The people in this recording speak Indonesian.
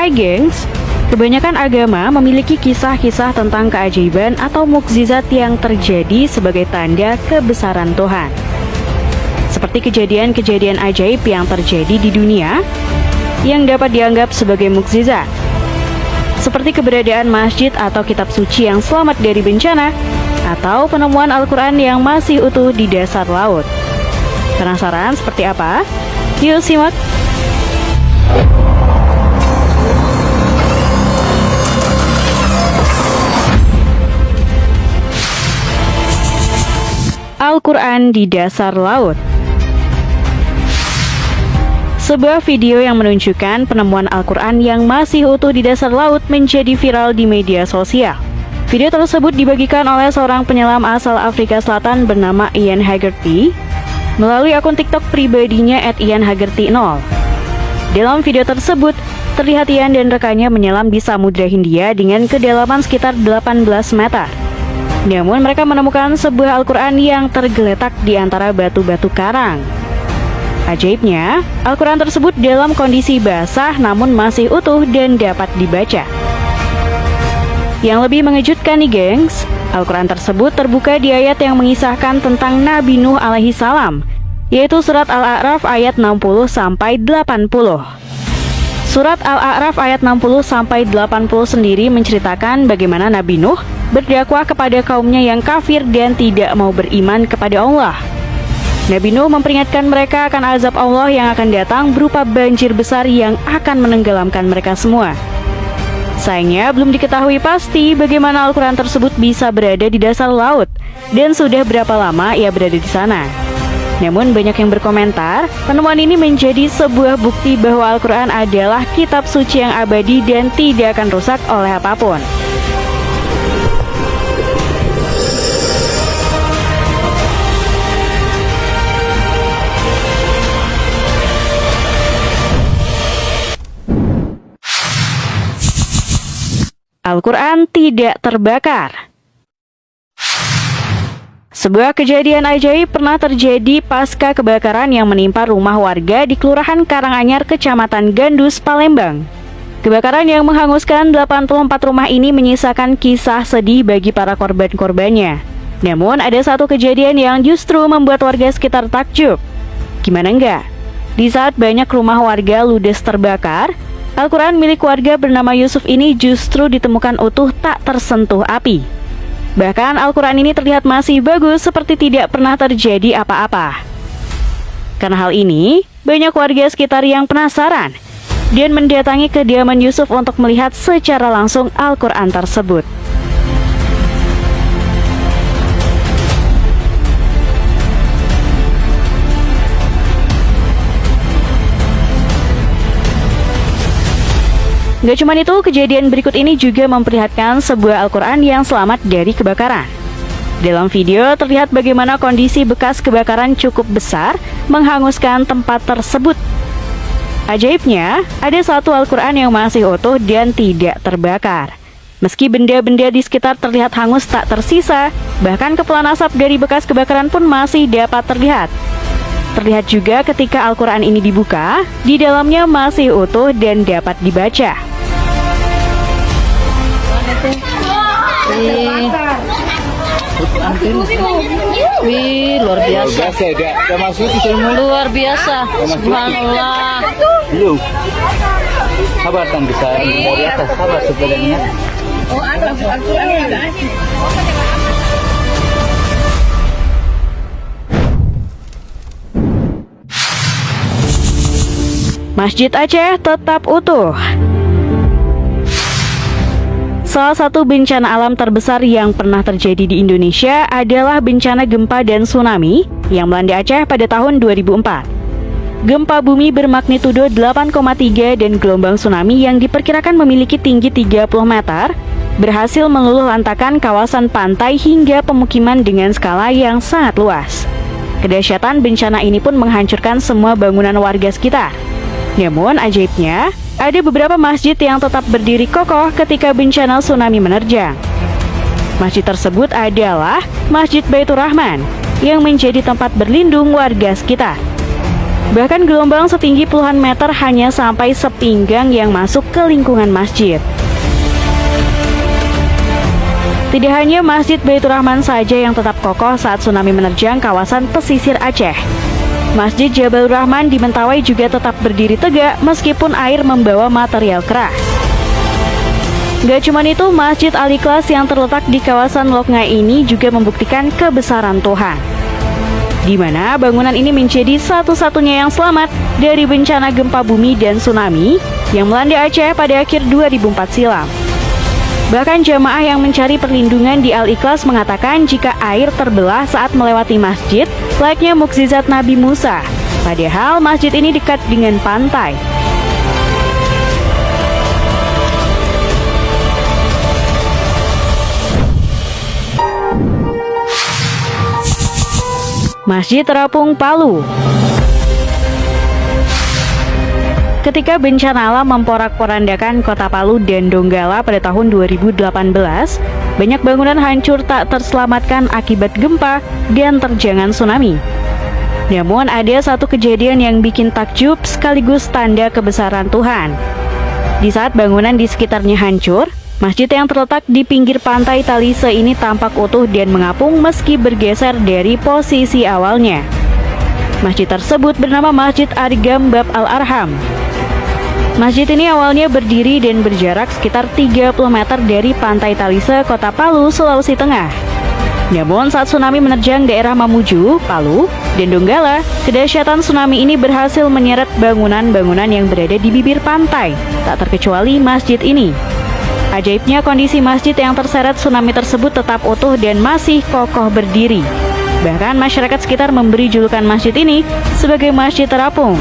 Hai gengs, kebanyakan agama memiliki kisah-kisah tentang keajaiban atau mukjizat yang terjadi sebagai tanda kebesaran Tuhan. Seperti kejadian-kejadian ajaib yang terjadi di dunia yang dapat dianggap sebagai mukjizat. Seperti keberadaan masjid atau kitab suci yang selamat dari bencana, atau penemuan Al-Quran yang masih utuh di dasar laut. Penasaran seperti apa? Yuk simak! Al-Quran di dasar laut. Sebuah video yang menunjukkan penemuan Al-Quran yang masih utuh di dasar laut menjadi viral di media sosial. Video tersebut dibagikan oleh seorang penyelam asal Afrika Selatan bernama Ian Haggerty melalui akun TikTok pribadinya @IanHaggerty0. Dalam video tersebut, terlihat Ian dan rekannya menyelam di Samudra Hindia dengan kedalaman sekitar 18 meter. Namun mereka menemukan sebuah Al-Quran yang tergeletak di antara batu-batu karang. Ajaibnya, Al-Quran tersebut dalam kondisi basah namun masih utuh dan dapat dibaca. Yang lebih mengejutkan nih gengs, Al-Quran tersebut terbuka di ayat yang mengisahkan tentang Nabi Nuh alaihi salam, yaitu surat Al-A'raf ayat 60-80. Surat Al-A'raf ayat 60-80 sendiri menceritakan bagaimana Nabi Nuh berdakwah kepada kaumnya yang kafir dan tidak mau beriman kepada Allah. Nabi Nuh memperingatkan mereka akan azab Allah yang akan datang berupa banjir besar yang akan menenggelamkan mereka semua. Sayangnya belum diketahui pasti bagaimana Al-Quran tersebut bisa berada di dasar laut dan sudah berapa lama ia berada di sana. Namun banyak yang berkomentar, penemuan ini menjadi sebuah bukti bahwa Al-Quran adalah kitab suci yang abadi dan tidak akan rusak oleh apapun. Al-Quran tidak terbakar. Sebuah kejadian ajaib pernah terjadi pasca kebakaran yang menimpa rumah warga di Kelurahan Karanganyar, Kecamatan Gandus, Palembang. Kebakaran yang menghanguskan 84 rumah ini menyisakan kisah sedih bagi para korban-korbannya. Namun ada satu kejadian yang justru membuat warga sekitar takjub. Gimana enggak? Di saat banyak rumah warga ludes terbakar, Al-Quran milik warga bernama Yusuf ini justru ditemukan utuh tak tersentuh api. Bahkan Al-Quran ini terlihat masih bagus seperti tidak pernah terjadi apa-apa. Karena hal ini, banyak warga sekitar yang penasaran dan mendatangi kediaman Yusuf untuk melihat secara langsung Al-Quran tersebut. Gak cuma itu, kejadian berikut ini juga memperlihatkan sebuah Al-Quran yang selamat dari kebakaran. Dalam video terlihat bagaimana kondisi bekas kebakaran cukup besar menghanguskan tempat tersebut. Ajaibnya, ada satu Al-Quran yang masih utuh dan tidak terbakar. Meski benda-benda di sekitar terlihat hangus tak tersisa, bahkan kepulan asap dari bekas kebakaran pun masih dapat terlihat. Terlihat juga ketika Al-Quran ini dibuka, di dalamnya masih utuh dan dapat dibaca. Wih, luar biasa. Luar biasa. Subhanallah. Belum. Sabar kan bisa dari atas, sabar sebenarnya. Oh, Al-Quran ada. Masjid Aceh tetap utuh. Salah satu bencana alam terbesar yang pernah terjadi di Indonesia adalah bencana gempa dan tsunami yang melanda Aceh pada tahun 2004. Gempa bumi bermagnitudo 8,3 dan gelombang tsunami yang diperkirakan memiliki tinggi 30 meter berhasil meluluh lantakan kawasan pantai hingga pemukiman dengan skala yang sangat luas. Kedahsyatan bencana ini pun menghancurkan semua bangunan warga sekitar. Namun ajaibnya, ada beberapa masjid yang tetap berdiri kokoh ketika bencana tsunami menerjang. Masjid tersebut adalah Masjid Baitur Rahman yang menjadi tempat berlindung warga sekitar. Bahkan gelombang setinggi puluhan meter hanya sampai sepinggang yang masuk ke lingkungan masjid. Tidak hanya Masjid Baitur Rahman saja yang tetap kokoh saat tsunami menerjang kawasan pesisir Aceh. Masjid Jabalur Rahman di Mentawai juga tetap berdiri tegak meskipun air membawa material keras. Gak cuma itu, Masjid Al-Ikhlas yang terletak di kawasan Lokngai ini juga membuktikan kebesaran Tuhan, di mana bangunan ini menjadi satu-satunya yang selamat dari bencana gempa bumi dan tsunami yang melanda Aceh pada akhir 2004 silam. Bahkan jamaah yang mencari perlindungan di Al-Ikhlas mengatakan jika air terbelah saat melewati masjid, layaknya mukjizat Nabi Musa. Padahal masjid ini dekat dengan pantai. Masjid Terapung Palu. Ketika bencana alam memporak-porandakan kota Palu dan Donggala pada tahun 2018, banyak bangunan hancur tak terselamatkan akibat gempa dan terjangan tsunami. Namun ada satu kejadian yang bikin takjub sekaligus tanda kebesaran Tuhan. Di saat bangunan di sekitarnya hancur, masjid yang terletak di pinggir pantai Talise ini tampak utuh dan mengapung meski bergeser dari posisi awalnya. Masjid tersebut bernama Masjid Argam Bab Al-Arham. Masjid ini awalnya berdiri dan berjarak sekitar 30 meter dari pantai Talise, Kota Palu, Sulawesi Tengah. Namun saat tsunami menerjang daerah Mamuju, Palu, dan Donggala, kedahsyatan tsunami ini berhasil menyeret bangunan-bangunan yang berada di bibir pantai, tak terkecuali masjid ini. Ajaibnya kondisi masjid yang terseret tsunami tersebut tetap utuh dan masih kokoh berdiri. Bahkan masyarakat sekitar memberi julukan masjid ini sebagai Masjid Terapung.